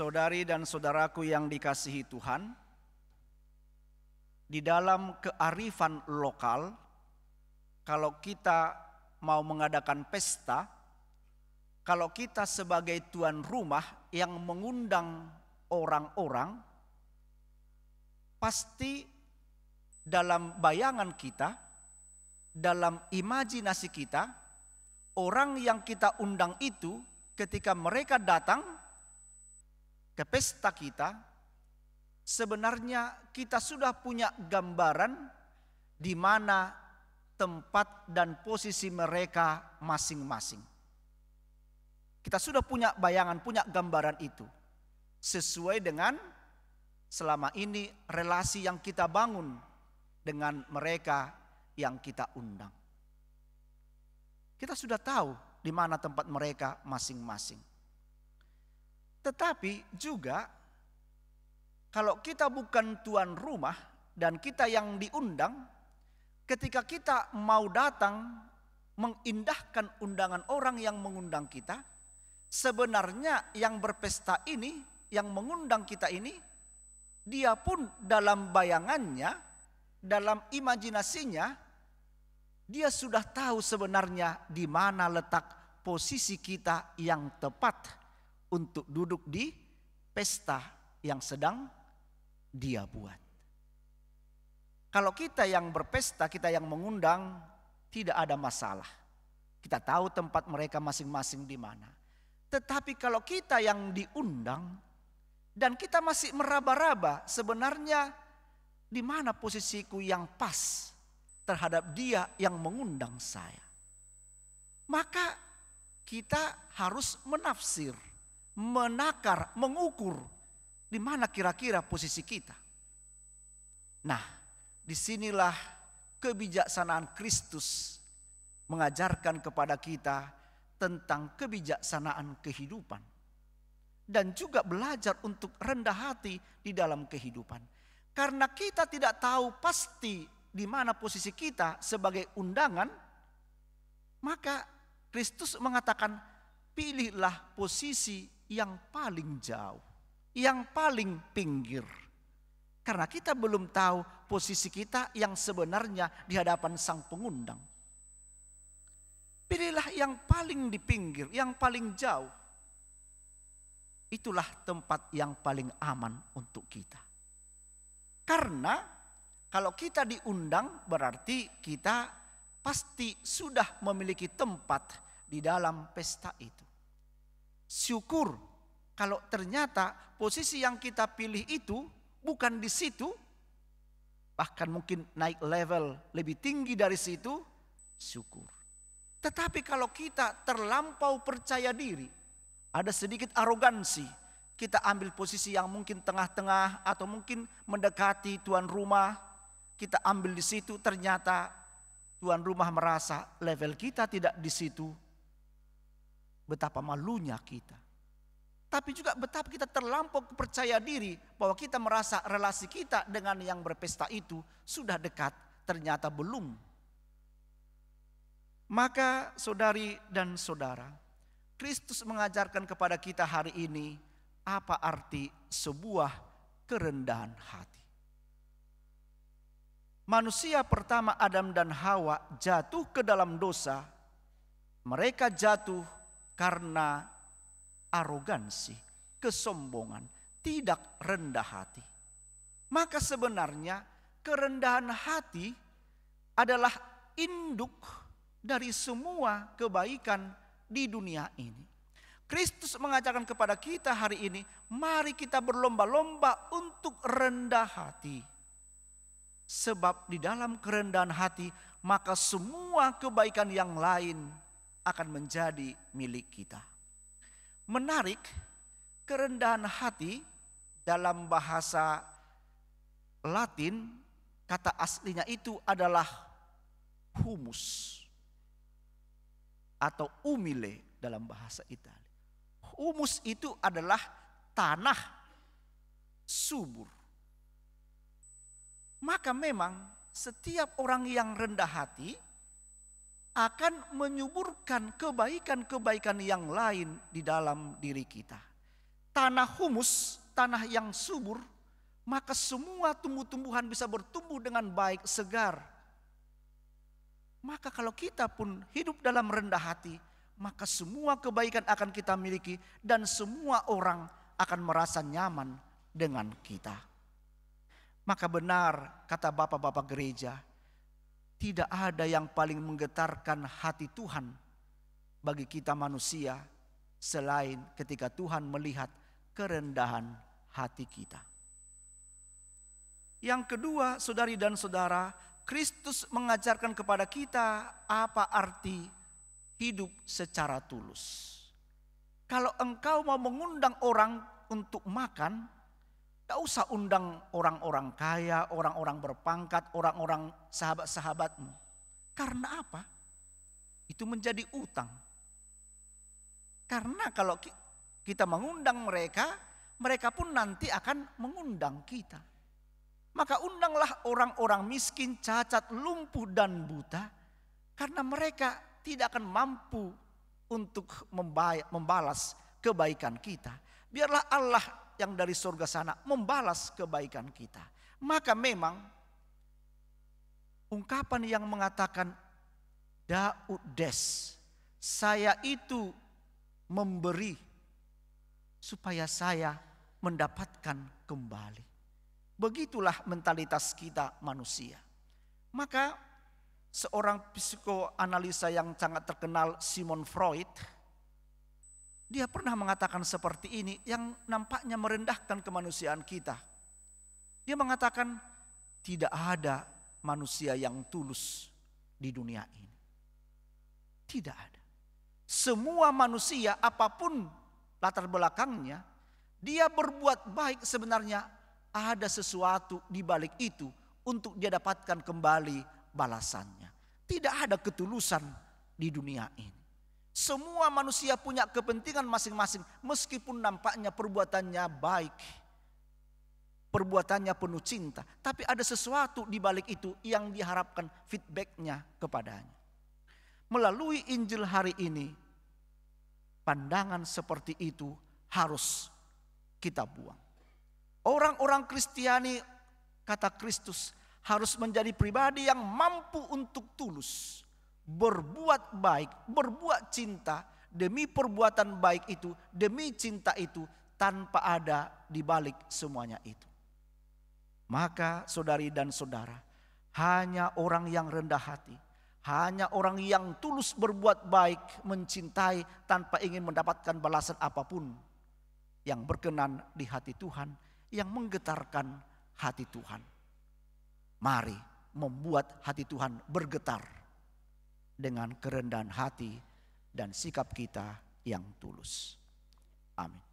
Saudari dan saudaraku yang dikasihi Tuhan, di dalam kearifan lokal, kalau kita mau mengadakan pesta, kalau kita sebagai tuan rumah yang mengundang orang-orang, pasti dalam bayangan kita, dalam imajinasi kita, orang yang kita undang itu ketika mereka datang ke pesta kita, sebenarnya kita sudah punya gambaran di mana tempat dan posisi mereka masing-masing. Kita sudah punya bayangan, punya gambaran itu. Sesuai dengan selama ini relasi yang kita bangun dengan mereka yang kita undang. Kita sudah tahu di mana tempat mereka masing-masing. Tetapi juga kalau kita bukan tuan rumah dan kita yang diundang, ketika kita mau datang mengindahkan undangan orang yang mengundang kita, sebenarnya yang berpesta ini, yang mengundang kita ini, dia pun dalam bayangannya, dalam imajinasinya, dia sudah tahu sebenarnya di mana letak posisi kita yang tepat untuk duduk di pesta yang sedang dia buat. Kalau kita yang berpesta, kita yang mengundang, tidak ada masalah. Kita tahu tempat mereka masing-masing di mana. Tetapi kalau kita yang diundang dan kita masih meraba-raba sebenarnya di mana posisiku yang pas terhadap dia yang mengundang saya, maka kita harus menafsir, menakar, mengukur di mana kira-kira posisi kita. Nah, disinilah kebijaksanaan Kristus mengajarkan kepada kita tentang kebijaksanaan kehidupan. Dan juga belajar untuk rendah hati di dalam kehidupan. Karena kita tidak tahu pasti di mana posisi kita sebagai undangan, maka Kristus mengatakan pilihlah posisi yang paling jauh, yang paling pinggir. Karena kita belum tahu posisi kita yang sebenarnya di hadapan sang pengundang. Pilihlah yang paling di pinggir, yang paling jauh. Itulah tempat yang paling aman untuk kita. Karena kalau kita diundang berarti kita pasti sudah memiliki tempat di dalam pesta itu. Syukur kalau ternyata posisi yang kita pilih itu bukan di situ, bahkan mungkin naik level lebih tinggi dari situ, syukur. Tetapi kalau kita terlampau percaya diri, ada sedikit arogansi, kita ambil posisi yang mungkin tengah-tengah atau mungkin mendekati tuan rumah, kita ambil di situ, ternyata tuan rumah merasa level kita tidak di situ. Betapa malunya kita. Tapi juga betapa kita terlampau percaya diri bahwa kita merasa relasi kita dengan yang berpesta itu sudah dekat, ternyata belum. Maka saudari dan saudara, Kristus mengajarkan kepada kita hari ini apa arti sebuah kerendahan hati. Manusia pertama Adam dan Hawa jatuh ke dalam dosa. Mereka jatuh karena arogansi, kesombongan, tidak rendah hati. Maka sebenarnya kerendahan hati adalah induk dari semua kebaikan di dunia ini. Kristus mengajarkan kepada kita hari ini, mari kita berlomba-lomba untuk rendah hati. Sebab di dalam kerendahan hati, maka semua kebaikan yang lain akan menjadi milik kita. Menarik, kerendahan hati dalam bahasa Latin, kata aslinya itu adalah humus atau umile dalam bahasa Italia. Humus itu adalah tanah subur. Maka memang setiap orang yang rendah hati akan menyuburkan kebaikan-kebaikan yang lain di dalam diri kita. tanah humus, tanah yang subur, maka semua tumbuh-tumbuhan bisa bertumbuh dengan baik, segar. Maka kalau kita pun hidup dalam rendah hati, maka semua kebaikan akan kita miliki dan semua orang akan merasa nyaman dengan kita. Maka benar kata bapak-bapak gereja, tidak ada yang paling menggetarkan hati Tuhan bagi kita manusia selain ketika Tuhan melihat kerendahan hati kita. Yang kedua, saudari dan saudara, Kristus mengajarkan kepada kita apa arti hidup secara tulus. Kalau engkau mau mengundang orang untuk makan, gak usah undang orang-orang kaya, orang-orang berpangkat, orang-orang sahabat-sahabatmu. Karena apa? Itu menjadi utang. Karena kalau kita mengundang mereka, mereka pun nanti akan mengundang kita. Maka undanglah orang-orang miskin, cacat, lumpuh dan buta. Karena mereka tidak akan mampu untuk membalas kebaikan kita. Biarlah Allah yang dari surga sana membalas kebaikan kita. Maka memang ungkapan yang mengatakan Daudes, saya itu memberi supaya saya mendapatkan kembali. Begitulah mentalitas kita manusia. Maka seorang psikoanalisa yang sangat terkenal, Sigmund Freud, dia pernah mengatakan seperti ini yang nampaknya merendahkan kemanusiaan kita. Dia mengatakan tidak ada manusia yang tulus di dunia ini. Tidak ada. Semua manusia apapun latar belakangnya, dia berbuat baik sebenarnya ada sesuatu di balik itu untuk dia dapatkan kembali balasannya. Tidak ada ketulusan di dunia ini. Semua manusia punya kepentingan masing-masing meskipun nampaknya perbuatannya baik. Perbuatannya penuh cinta. Tapi ada sesuatu di balik itu yang diharapkan feedbacknya kepadanya. Melalui Injil hari ini, pandangan seperti itu harus kita buang. Orang-orang Kristiani, kata Kristus, harus menjadi pribadi yang mampu untuk tulus, berbuat baik, berbuat cinta demi perbuatan baik itu, demi cinta itu, tanpa ada di balik semuanya itu. Maka saudari dan saudara, hanya orang yang rendah hati, hanya orang yang tulus berbuat baik, mencintai tanpa ingin mendapatkan balasan apapun, yang berkenan di hati Tuhan, yang menggetarkan hati Tuhan. Mari membuat hati Tuhan bergetar dengan kerendahan hati dan sikap kita yang tulus. Amin.